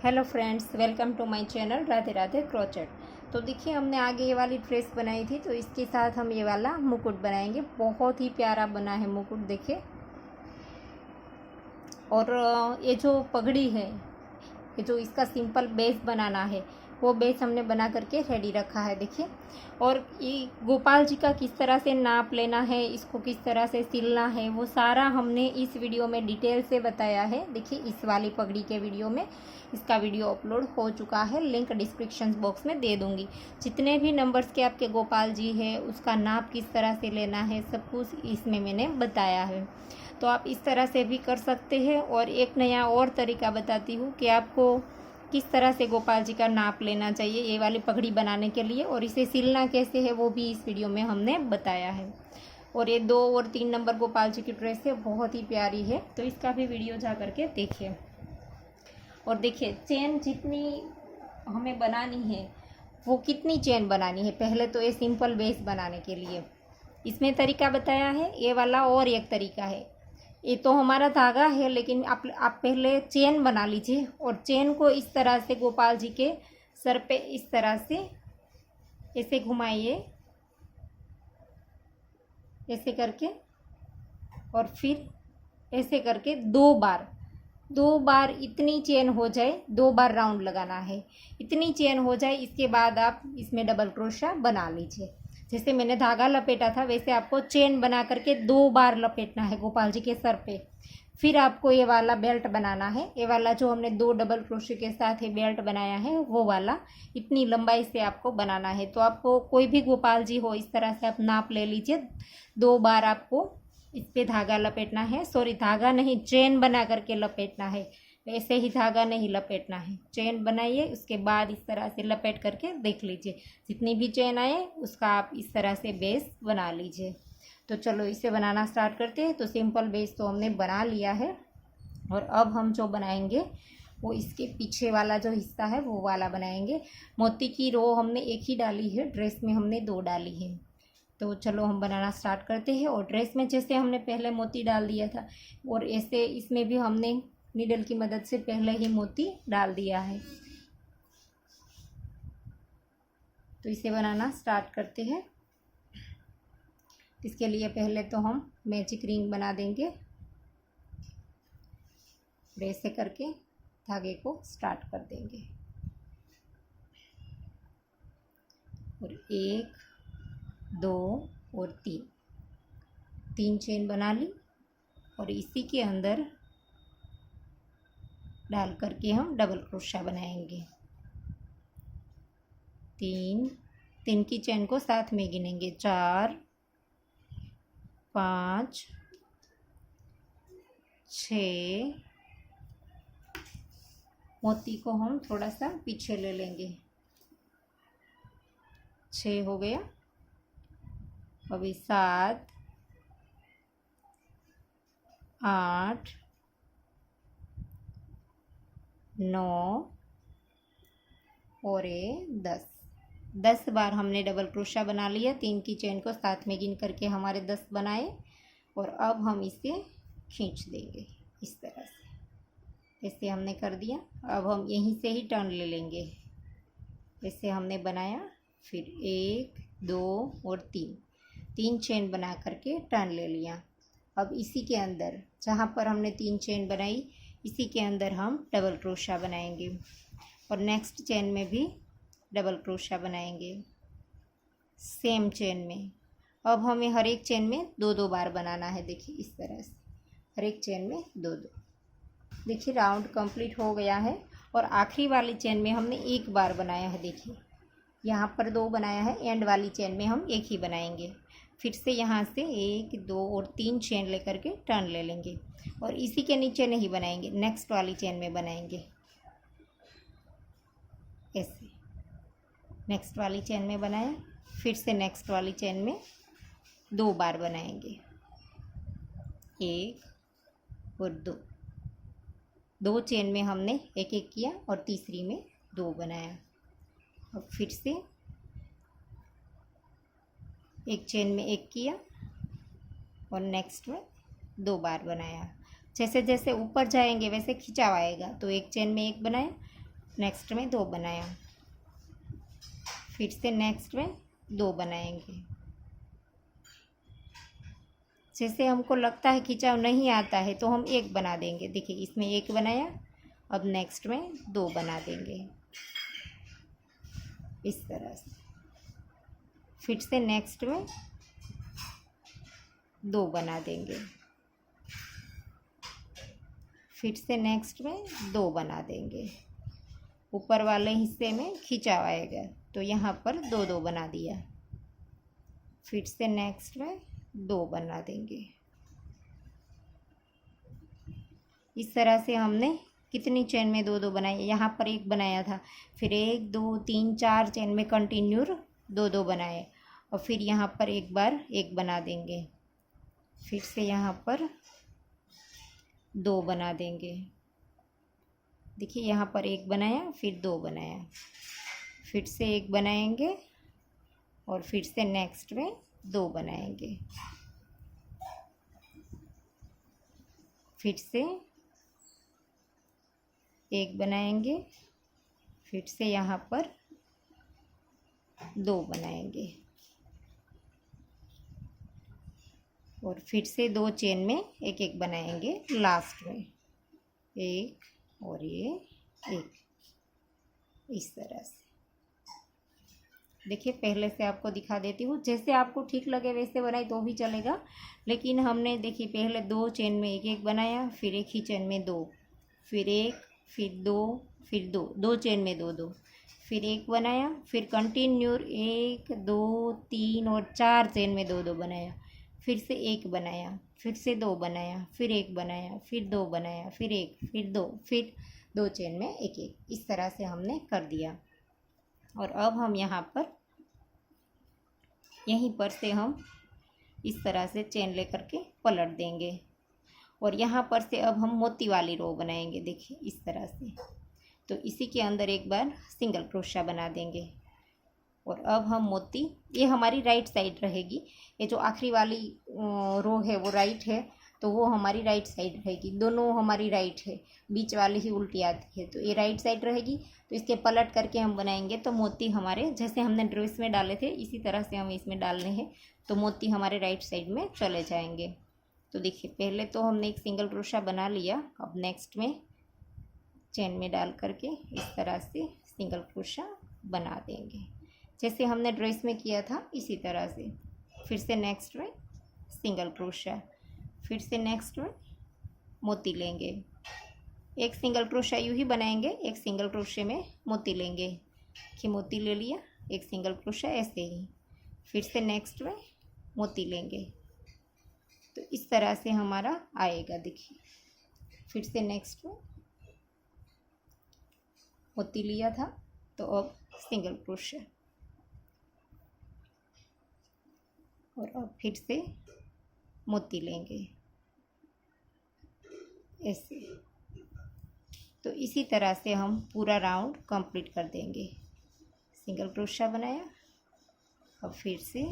Hello friends, welcome to my channel Radhe Radhe crochet. तो देखिए, हमने आगे ये वाली ड्रेस बनाई थी, तो इसके साथ हम ये वाला मुकुट बनाएंगे। बहुत ही प्यारा बना है मुकुट, देखिए। और ये जो पगड़ी है, ये जो इसका सिंपल बेस बनाना है, वो बेस हमने बना करके रेडी रखा है, देखिए। और ये गोपाल जी का किस तरह से नाप लेना है, इसको किस तरह से सिलना है, वो सारा हमने इस वीडियो में डिटेल से बताया है। देखिए, इस वाली पगड़ी के वीडियो में इसका वीडियो अपलोड हो चुका है, लिंक डिस्क्रिप्शन बॉक्स में दे दूंगी। जितने भी नंबर्स के आपके गोपाल जी है, उसका नाप किस तरह से लेना है, सब कुछ इसमें मैंने बताया है। तो आप इस तरह से भी कर सकते हैं। और एक नया और तरीका बताती हूँ कि आपको किस तरह से गोपाल जी का नाप लेना चाहिए ये वाली पगड़ी बनाने के लिए, और इसे सिलना कैसे है वो भी इस वीडियो में हमने बताया है। और ये 2 और 3 नंबर गोपाल जी की ड्रेस है, बहुत ही प्यारी है, तो इसका भी वीडियो जा करके देखिए। और देखिए, चेन जितनी हमें बनानी है, वो कितनी चेन बनानी है। पहले तो ये सिंपल बेस बनाने के लिए इसमें तरीका बताया है, ये वाला और एक तरीका है। ये तो हमारा धागा है, लेकिन आप पहले चेन बना लीजिए, और चेन को इस तरह से गोपाल जी के सर पे इस तरह से ऐसे घुमाइए, ऐसे करके, और फिर ऐसे करके 2 बार इतनी चेन हो जाए, 2 बार राउंड लगाना है। इतनी चेन हो जाए, इसके बाद आप इसमें डबल क्रोशा बना लीजिए। जैसे मैंने धागा लपेटा था, वैसे आपको चेन बना करके 2 बार लपेटना है गोपाल जी के सर पे। फिर आपको ये वाला बेल्ट बनाना है। ये वाला जो हमने 2 डबल क्रोशे के साथ ये बेल्ट बनाया है, वो वाला इतनी लंबाई से आपको बनाना है। तो आपको कोई भी गोपाल जी हो, इस तरह से आप नाप ले लीजिए। 2 बार आपको इस पे धागा लपेटना है। सॉरी, धागा नहीं, चेन बना करके लपेटना है। ऐसे ही धागा नहीं लपेटना है, चेन बनाइए, उसके बाद इस तरह से लपेट करके देख लीजिए। जितनी भी चेन आए उसका आप इस तरह से बेस बना लीजिए। तो चलो इसे बनाना स्टार्ट करते हैं। तो सिंपल बेस तो हमने बना लिया है, और अब हम जो बनाएंगे वो इसके पीछे वाला जो हिस्सा है वो वाला बनाएंगे। मोती की रो हमने एक ही डाली है, ड्रेस में हमने 2 डाली है। तो चलो हम बनाना स्टार्ट करते हैं। और ड्रेस में जैसे हमने पहले मोती डाल दिया था, और ऐसे इसमें भी हमने नीडल की मदद से पहले ही मोती डाल दिया है। तो इसे बनाना स्टार्ट करते हैं। इसके लिए पहले तो हम मैजिक रिंग बना देंगे। ऐसे करके धागे को स्टार्ट कर देंगे, और 1 2 और 3 चेन बना ली, और इसी के अंदर डाल करके हम डबल क्रोशा बनाएंगे। 3 की चेन को साथ में गिनेंगे, 4 5 6। मोती को हम थोड़ा सा पीछे ले लेंगे, 6 हो गया। अभी 7 8 9 और 10 बार हमने डबल क्रोशा बना लिया। 3 की चेन को साथ में गिन करके हमारे 10 बनाए। और अब हम इसे खींच देंगे इस तरह से, ऐसे हमने कर दिया। अब हम यहीं से ही टर्न ले लेंगे। ऐसे हमने बनाया, फिर 1 2 और 3 चेन बना करके टर्न ले लिया। अब इसी के अंदर जहाँ पर हमने 3 चेन बनाई, इसी के अंदर हम डबल क्रोशा बनाएंगे, और नेक्स्ट चेन में भी डबल क्रोशा बनाएंगे, सेम चेन में। अब हमें हर एक चेन में 2 बार बनाना है। देखिए, इस तरह से हर एक चेन में 2। देखिए, राउंड कंप्लीट हो गया है। और आखिरी वाली चेन में हमने 1 बार बनाया है। देखिए, यहाँ पर 2 बनाया है, एंड वाली चेन में हम 1 ही बनाएंगे। फिर से यहाँ से 1 2 और 3 चेन लेकर के टर्न ले लेंगे, और इसी के नीचे नहीं बनाएंगे, नेक्स्ट वाली चेन में बनाएंगे। ऐसे नेक्स्ट वाली चेन में बनाया, फिर से नेक्स्ट वाली चेन में 2 बार बनाएंगे, 1 और 2 चेन में हमने 1 किया, और तीसरी में 2 बनाया। अब फिर से एक चेन में 1 किया, और नेक्स्ट में 2 बार बनाया। जैसे जैसे ऊपर जाएंगे वैसे खिंचाव आएगा। तो एक चेन में 1 बनाया, नेक्स्ट में 2 बनाया, फिर से नेक्स्ट में 2 बनाएंगे। जैसे हमको लगता है खिंचाव नहीं आता है तो हम 1 बना देंगे। देखिए इसमें 1 बनाया, अब नेक्स्ट में 2 बना देंगे इस तरह से। फिर से नेक्स्ट में 2 बना देंगे, फिर से नेक्स्ट में 2 बना देंगे। ऊपर वाले हिस्से में खिंचाव आएगा तो यहाँ पर 2 बना दिया, फिर से नेक्स्ट में 2 बना देंगे। इस तरह से हमने कितनी चेन में 2 बनाए, यहाँ पर 1 बनाया था, फिर 1 2 3 4 चेन में कंटिन्यू 2 बनाए, और फिर यहाँ पर एक बार 1 बना देंगे, फिर से यहाँ पर 2 बना देंगे। देखिए यहाँ पर 1 बनाया, फिर 2 बनाया, फिर से 1 बनाएंगे और फिर से नेक्स्ट में 2 बनाएंगे, फिर से 1 बनाएंगे, फिर से यहाँ पर 2 बनाएंगे और फिर से 2 चेन में 1 बनाएंगे लास्ट में, 1 और ये 1 इस तरह से। देखिए पहले से आपको दिखा देती हूँ, जैसे आपको ठीक लगे वैसे बनाए तो भी चलेगा, लेकिन हमने देखिए पहले 2 चेन में 1 बनाया, फिर 1 ही चेन में 2, फिर 1, फिर 2, फिर 2 चेन में 2, फिर 1 बनाया, फिर कंटिन्यू 1 2 3 और 4 चेन में 2 बनाया, फिर से 1 बनाया, फिर से 2 बनाया, फिर 1 बनाया, फिर 2 बनाया, फिर 1, फिर 2, फिर 2 चेन में 1, इस तरह से हमने कर दिया। और अब हम यहाँ पर यहीं पर से हम इस तरह से चेन लेकर के पलट देंगे और यहाँ पर से अब हम मोती वाली रो बनाएंगे। देखिए इस तरह से, तो इसी के अंदर एक बार सिंगल क्रोशा बना देंगे और अब हम मोती, ये हमारी राइट साइड रहेगी, ये जो आखिरी वाली रो है वो राइट है तो वो हमारी राइट साइड रहेगी, दोनों हमारी राइट है, बीच वाली ही उल्टी आती है तो ये राइट साइड रहेगी। तो इसके पलट करके हम बनाएंगे तो मोती हमारे जैसे हमने ड्रेस में डाले थे इसी तरह से हमें इसमें डालने हैं, तो मोती हमारे राइट साइड में चले जाएंगे। तो देखिए पहले तो हमने एक सिंगल क्रोशा बना लिया, अब नेक्स्ट में चेन में डाल करके इस तरह से सिंगल क्रोशा बना देंगे जैसे हमने ड्रेस में किया था इसी तरह से। फिर से नेक्स्ट में सिंगल क्रोशा, फिर से नेक्स्ट में मोती लेंगे, एक सिंगल क्रोशा यूँ ही बनाएंगे, एक सिंगल क्रोशे में मोती लेंगे कि मोती ले लिया, एक सिंगल क्रोशा ऐसे ही, फिर से नेक्स्ट में मोती लेंगे, तो इस तरह से हमारा आएगा। देखिए फिर से नेक्स्ट में मोती लिया था तो अब सिंगल क्रोशा और अब फिर से मोती लेंगे ऐसे। तो इसी तरह से हम पूरा राउंड कंप्लीट कर देंगे। सिंगल क्रोशा बनाया, अब फिर से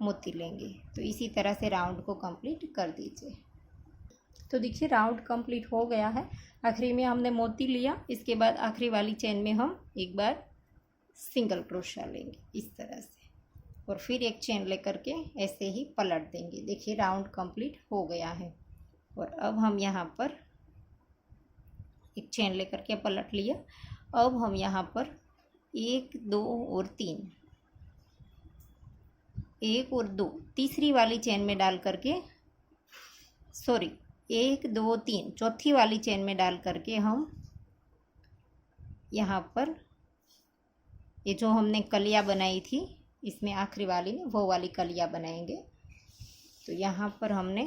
मोती लेंगे, तो इसी तरह से राउंड को कंप्लीट कर दीजिए। तो देखिए राउंड कंप्लीट हो गया है। आखिरी में हमने मोती लिया, इसके बाद आखिरी वाली चेन में हम एक बार सिंगल क्रोशा लेंगे इस तरह से और फिर एक चेन लेकर के ऐसे ही पलट देंगे। देखिए राउंड कंप्लीट हो गया है और अब हम यहाँ पर एक चेन लेकर के पलट लिया। अब हम यहाँ पर 1 2 और 3, 1 और 2 तीसरी वाली चेन में डाल करके 1 2 3 चौथी वाली चेन में डाल करके हम यहाँ पर ये जो हमने कलियाँ बनाई थी इसमें आखिरी वाली में वो वाली कलियाँ बनाएंगे। तो यहाँ पर हमने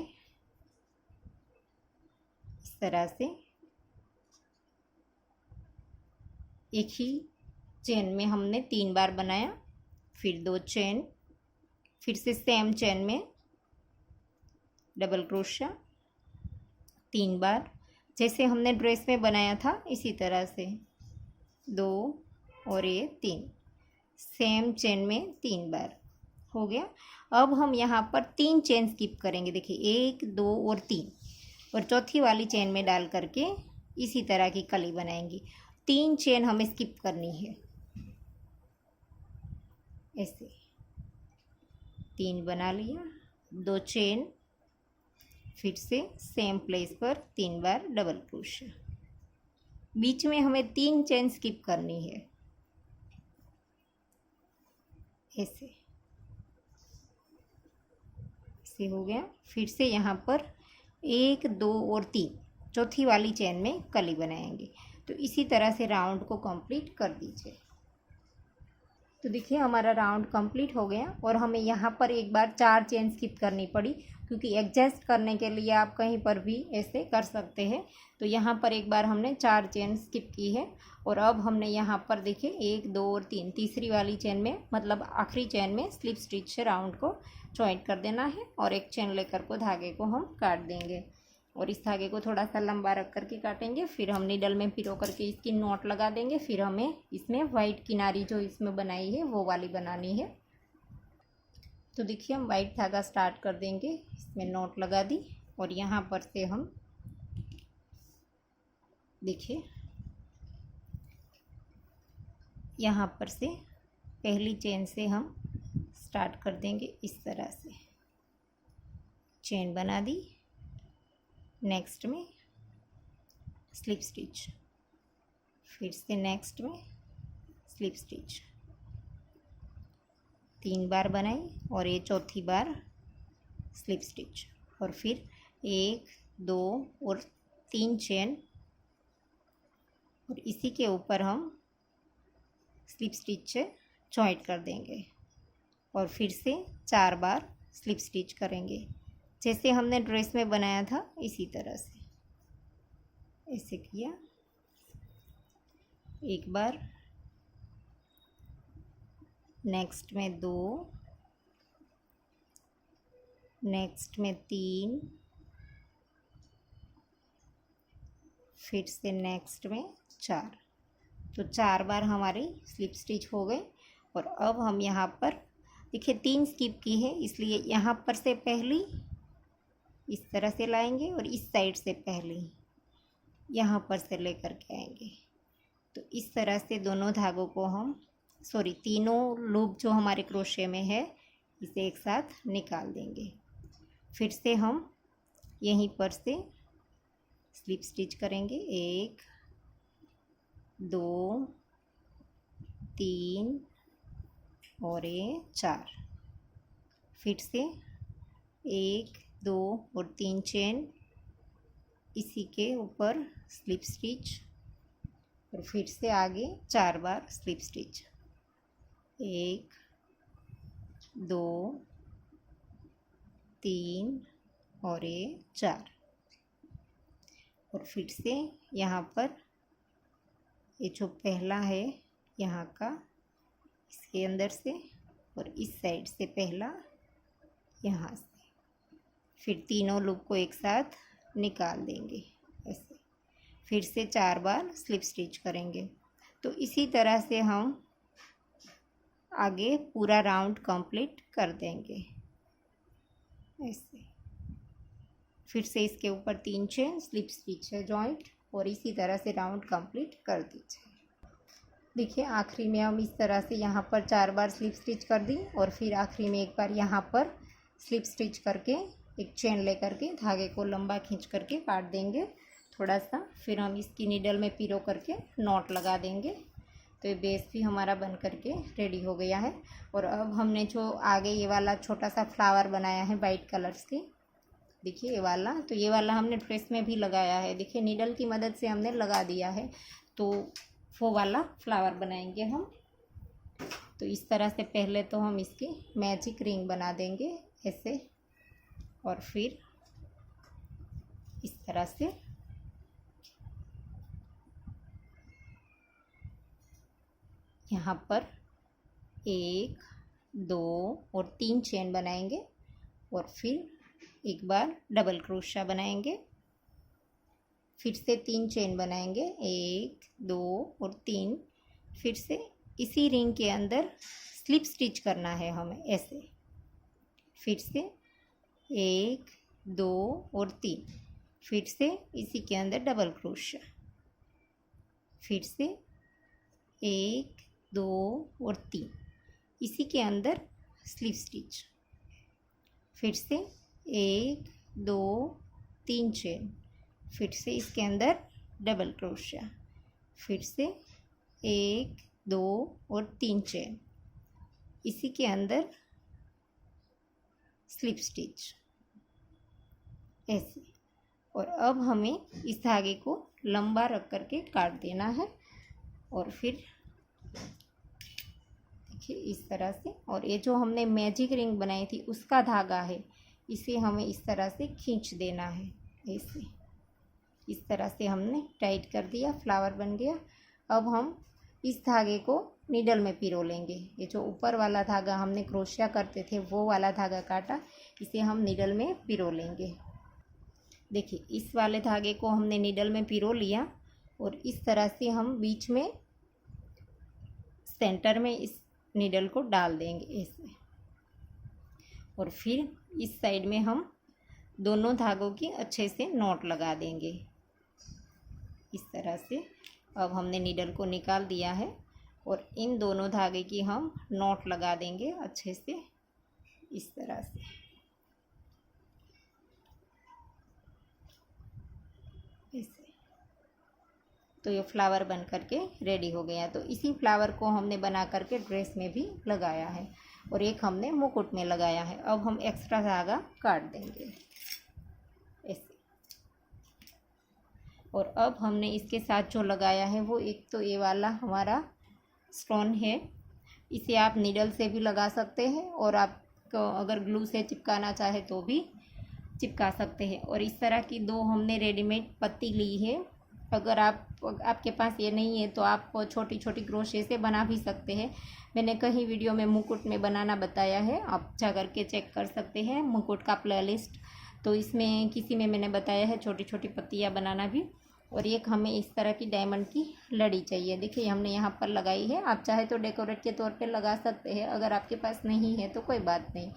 इस तरह से एक ही चेन में हमने 3 बार बनाया, फिर 2 चेन, फिर से सेम चेन में डबल क्रोशा 3 बार, जैसे हमने ड्रेस में बनाया था इसी तरह से 2 और ये 3, सेम चेन में 3 बार हो गया। अब हम यहाँ पर 3 चेन स्किप करेंगे। देखिए 1 2 और 3 और चौथी वाली चेन में डाल करके इसी तरह की कली बनाएंगे। 3 चेन हमें स्किप करनी है। ऐसे 3 बना लिया, 2 चेन, फिर से सेम प्लेस पर 3 बार डबल क्रोशे। बीच में हमें 3 चेन स्किप करनी है। ऐसे हो गया। फिर से यहाँ पर 1 2 और 3 चौथी वाली चेन में कली बनाएंगे। तो इसी तरह से राउंड को कंप्लीट कर दीजिए। तो देखिए हमारा राउंड कंप्लीट हो गया और हमें यहाँ पर एक बार 4 चेन स्किप करनी पड़ी, क्योंकि एडजस्ट करने के लिए आप कहीं पर भी ऐसे कर सकते हैं। तो यहाँ पर एक बार हमने 4 चेन स्किप की है और अब हमने यहाँ पर देखिए 1 2 और 3 तीसरी वाली चेन में, मतलब आखिरी चेन में स्लिप स्टिच से राउंड को जॉइंट कर देना है और एक चेन लेकर को धागे को हम काट देंगे और इस धागे को थोड़ा सा लंबा रख करके काटेंगे। फिर हम नीडल में पिरो करके इसकी नॉट लगा देंगे। फिर हमें इसमें वाइट किनारी जो इसमें बनाई है वो वाली बनानी है। तो देखिए हम वाइट धागा स्टार्ट कर देंगे, इसमें नॉट लगा दी और यहाँ पर से हम देखिए यहाँ पर से पहली चेन से हम स्टार्ट कर देंगे। इस तरह से चेन बना दी, नेक्स्ट में स्लिप स्टिच, फिर से नेक्स्ट में स्लिप स्टिच, 3 बार बनाई और ये चौथी बार स्लिप स्टिच और फिर 1 2 और 3 चेन और इसी के ऊपर हम स्लिप स्टिच से जॉइंट कर देंगे और फिर से 4 बार स्लिप स्टिच करेंगे, जैसे हमने ड्रेस में बनाया था इसी तरह से। ऐसे किया, एक बार, नेक्स्ट में 2, नेक्स्ट में 3, फिर से नेक्स्ट में 4। तो 4 बार हमारी स्लिप स्टिच हो गए और अब हम यहाँ पर देखिए 3 स्किप की है, इसलिए यहाँ पर से पहली इस तरह से लाएंगे और इस साइड से पहली यहाँ पर से लेकर के आएंगे। तो इस तरह से दोनों धागों को हम तीनों लूप जो हमारे क्रोशे में है इसे एक साथ निकाल देंगे। फिर से हम यहीं पर से स्लिप स्टिच करेंगे, 1 2 3 और ये 4। फिर से 1 2 और 3 चेन, इसी के ऊपर स्लिप स्टिच और फिर से आगे 4 बार स्लिप स्टिच, 1 2 3 और ये 4 और फिर से यहाँ पर ये जो पहला है यहाँ का इसके अंदर से और इस साइड से पहला यहाँ से, फिर तीनों लूप को एक साथ निकाल देंगे ऐसे। फिर से 4 बार स्लिप स्टिच करेंगे। तो इसी तरह से हम आगे पूरा राउंड कंप्लीट कर देंगे ऐसे। फिर से इसके ऊपर 3 चेन, स्लिप स्टिच है जॉइंट और इसी तरह से राउंड कंप्लीट कर दीजिए। देखिए आखिरी में हम इस तरह से यहाँ पर 4 बार स्लिप स्टिच कर दी और फिर आखिरी में एक बार यहाँ पर स्लिप स्टिच करके एक चेन लेकर के धागे को लंबा खींच करके काट देंगे थोड़ा सा। फिर हम इसकी नीडल में पिरो करके नॉट लगा देंगे। तो ये बेस भी हमारा बन करके रेडी हो गया है। और अब हमने जो आगे ये वाला छोटा सा फ्लावर बनाया है वाइट कलर्स के, देखिए ये वाला, तो ये वाला हमने ड्रेस में भी लगाया है। देखिए नीडल की मदद से हमने लगा दिया है। तो वो वाला फ्लावर बनाएंगे हम। तो इस तरह से पहले तो हम इसकी मैजिक रिंग बना देंगे ऐसे और फिर इस तरह से यहाँ पर 1 2 और 3 चेन बनाएंगे और फिर एक बार डबल क्रोशा बनाएंगे, फिर से 3 चेन बनाएंगे, 1 2 और 3। फिर से इसी रिंग के अंदर स्लिप स्टिच करना है हमें ऐसे। फिर से 1 2 और 3, फिर से इसी के अंदर डबल क्रोशा फिर से 1 2 और 3, इसी के अंदर स्लिप स्टिच, फिर से 1 2 3 चेन, फिर से इसके अंदर डबल क्रोशिया, फिर से 1 2 और 3 चेन, इसी के अंदर स्लिप स्टिच, ऐसे। और अब हमें इस धागे को लंबा रख करके काट देना है, और फिर देखिए इस तरह से। और ये जो हमने मैजिक रिंग बनाई थी उसका धागा है, इसे हमें इस तरह से खींच देना है, ऐसे। इस तरह से हमने टाइट कर दिया, फ्लावर बन गया। अब हम इस धागे को नीडल में पिरो लेंगे। ये जो ऊपर वाला धागा हमने क्रोशिया करते थे वो वाला धागा काटा, इसे हम नीडल में पिरो लेंगे। देखिए इस वाले धागे को हमने नीडल में पिरो लिया, और इस तरह से हम बीच में सेंटर में इस नीडल को डाल देंगे, ऐसे। और फिर इस साइड में हम दोनों धागों की अच्छे से नॉट लगा देंगे, इस तरह से। अब हमने नीडल को निकाल दिया है, और इन दोनों धागे की हम नॉट लगा देंगे अच्छे से, इस तरह से, ऐसे। तो ये फ्लावर बन करके रेडी हो गया। तो इसी फ्लावर को हमने बना करके ड्रेस में भी लगाया है, और एक हमने मुकुट में लगाया है। अब हम एक्स्ट्रा धागा काट देंगे, ऐसे। और अब हमने इसके साथ जो लगाया है वो एक तो ये वाला हमारा स्टोन है, इसे आप नीडल से भी लगा सकते हैं, और आपको अगर ग्लू से चिपकाना चाहे तो भी चिपका सकते हैं। और इस तरह की दो हमने रेडीमेड पत्ती ली है। अगर आपके पास ये नहीं है तो आप छोटी छोटी क्रोशे से बना भी सकते हैं। मैंने कहीं वीडियो में मुकुट में बनाना बताया है, आप जा करके चेक कर सकते हैं मुकुट का प्लेलिस्ट। तो इसमें किसी में मैंने बताया है छोटी छोटी पत्तियाँ बनाना भी। और एक हमें इस तरह की डायमंड की लड़ी चाहिए। देखिए हमने यहाँ पर लगाई है, आप चाहे तो डेकोरेट के तौर पे लगा सकते हैं, अगर आपके पास नहीं है तो कोई बात नहीं।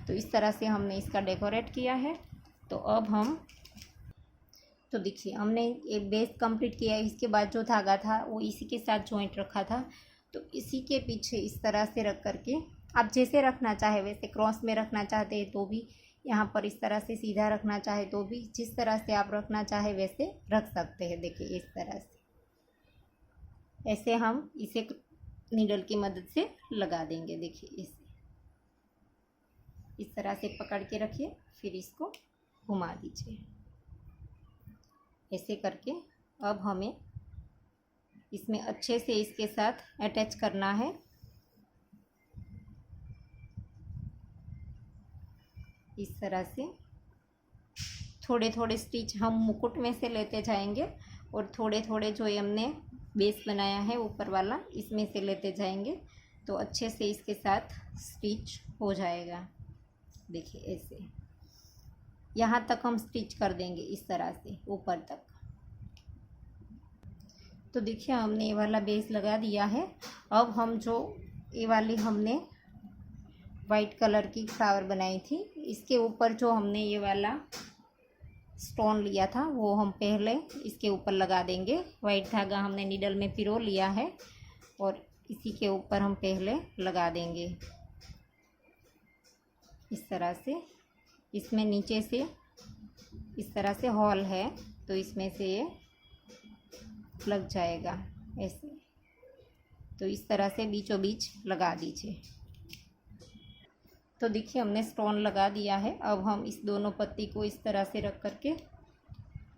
तो इस तरह से हमने इसका डेकोरेट किया है। तो अब हम तो देखिए हमने एक बेस कंप्लीट किया है। इसके बाद जो धागा था वो इसी के साथ जॉइंट रखा था, तो इसी के पीछे इस तरह से रख करके आप जैसे रखना चाहे वैसे, क्रॉस में रखना चाहते हैं तो भी, यहाँ पर इस तरह से सीधा रखना चाहे तो भी, जिस तरह से आप रखना चाहे वैसे रख सकते हैं। देखिए इस तरह से, ऐसे हम इसे नीडल की मदद से लगा देंगे। देखिए इस तरह से पकड़ के रखिए, फिर इसको घुमा दीजिए, ऐसे करके। अब हमें इसमें अच्छे से इसके साथ अटैच करना है। इस तरह से थोड़े थोड़े स्टिच हम मुकुट में से लेते जाएंगे, और थोड़े थोड़े जो हमने बेस बनाया है ऊपर वाला इसमें से लेते जाएंगे, तो अच्छे से इसके साथ स्टिच हो जाएगा। देखिए ऐसे यहाँ तक हम स्टिच कर देंगे, इस तरह से ऊपर तक। तो देखिए हमने ये वाला बेस लगा दिया है। अब हम जो ये वाली हमने वाइट कलर की फ्लावर बनाई थी, इसके ऊपर जो हमने ये वाला स्टोन लिया था वो हम पहले इसके ऊपर लगा देंगे। वाइट धागा हमने नीडल में पिरो लिया है, और इसी के ऊपर हम पहले लगा देंगे, इस तरह से। इसमें नीचे से इस तरह से हॉल है, तो इसमें से ये लग जाएगा ऐसे। तो इस तरह से बीचों बीच लगा दीजिए। तो देखिए हमने स्टोन लगा दिया है। अब हम इस दोनों पत्ती को इस तरह से रख करके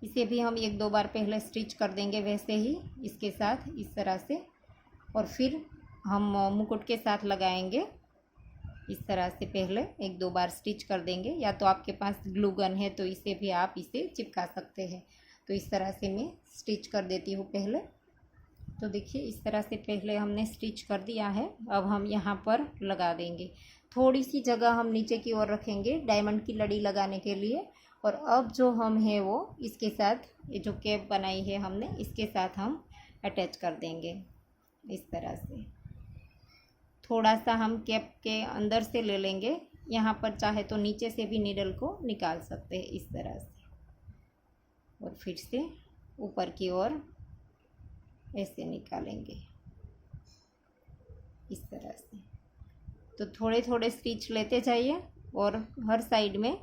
इसे भी हम एक दो बार पहले स्टिच कर देंगे, वैसे ही इसके साथ इस तरह से। और फिर हम मुकुट के साथ लगाएंगे, इस तरह से पहले एक दो बार स्टिच कर देंगे, या तो आपके पास ग्लू गन है तो इसे भी आप इसे चिपका सकते हैं। तो इस तरह से मैं स्टिच कर देती हूँ पहले। तो देखिए इस तरह से पहले हमने स्टिच कर दिया है। अब हम यहाँ पर लगा देंगे। थोड़ी सी जगह हम नीचे की ओर रखेंगे डायमंड की लड़ी लगाने के लिए। और अब जो हम है वो इसके साथ, ये जो कैप बनाई है हमने, इसके साथ हम अटैच कर देंगे इस तरह से। थोड़ा सा हम कैप के अंदर से ले लेंगे, यहाँ पर चाहे तो नीचे से भी नीडल को निकाल सकते हैं इस तरह से। और फिर से ऊपर की ओर ऐसे निकालेंगे इस तरह से। तो थोड़े थोड़े स्टिच लेते जाइए और हर साइड में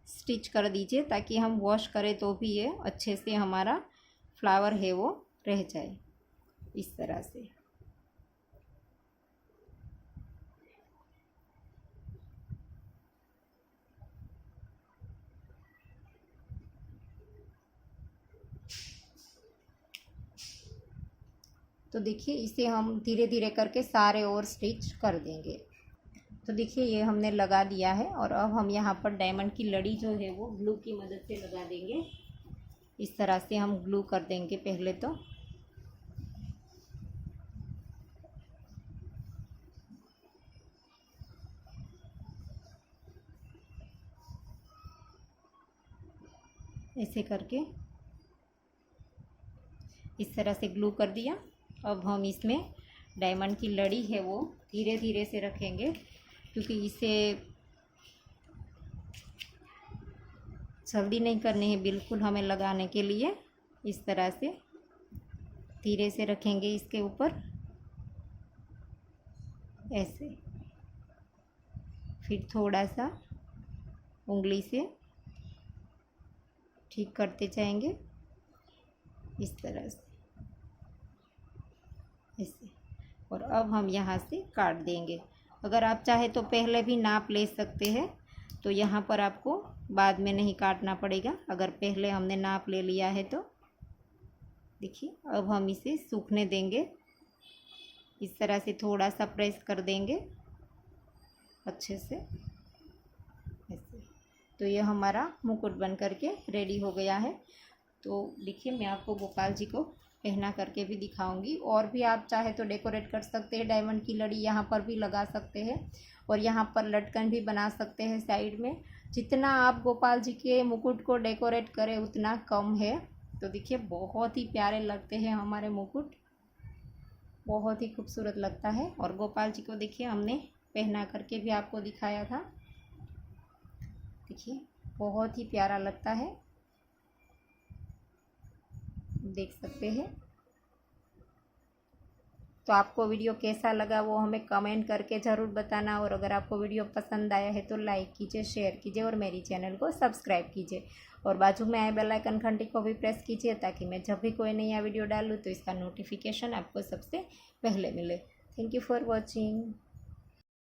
स्टिच कर दीजिए ताकि हम वॉश करें तो भी ये अच्छे से हमारा फ्लावर है वो रह जाए इस तरह से। तो देखिए इसे हम धीरे धीरे करके सारे और स्टिच कर देंगे। तो देखिए ये हमने लगा दिया है और अब हम यहाँ पर डायमंड की लड़ी जो है वो ग्लू की मदद से लगा देंगे। इस तरह से हम ग्लू कर देंगे पहले तो। ऐसे करके इस तरह से ग्लू कर दिया। अब हम इसमें डायमंड की लड़ी है वो धीरे धीरे से रखेंगे क्योंकि इसे जल्दी नहीं करनी है बिल्कुल हमें लगाने के लिए। इस तरह से धीरे से रखेंगे इसके ऊपर ऐसे, फिर थोड़ा सा उंगली से ठीक करते जाएंगे इस तरह से ऐसे। और अब हम यहाँ से काट देंगे। अगर आप चाहे तो पहले भी नाप ले सकते हैं, तो यहाँ पर आपको बाद में नहीं काटना पड़ेगा अगर पहले हमने नाप ले लिया है तो। देखिए अब हम इसे सूखने देंगे। इस तरह से थोड़ा सा प्रेस कर देंगे अच्छे से ऐसे। तो ये हमारा मुकुट बन करके रेडी हो गया है। तो देखिए मैं आपको गोपाल जी को पहना करके भी दिखाऊंगी। और भी आप चाहे तो डेकोरेट कर सकते हैं, डायमंड की लड़ी यहाँ पर भी लगा सकते हैं और यहाँ पर लटकन भी बना सकते हैं साइड में। जितना आप गोपाल जी के मुकुट को डेकोरेट करें उतना कम है। तो देखिए बहुत ही प्यारे लगते हैं हमारे मुकुट, बहुत ही खूबसूरत लगता है। और गोपाल जी को देखिए हमने पहना करके भी आपको दिखाया था। देखिए बहुत ही प्यारा लगता है, देख सकते हैं। तो आपको वीडियो कैसा लगा वो हमें कमेंट करके ज़रूर बताना। और अगर आपको वीडियो पसंद आया है तो लाइक कीजिए, शेयर कीजिए और मेरी चैनल को सब्सक्राइब कीजिए। और बाजू में आए बेल आइकन घंटी को भी प्रेस कीजिए ताकि मैं जब भी कोई नया वीडियो डालूँ तो इसका नोटिफिकेशन आपको सबसे पहले मिले। Thank you for watching.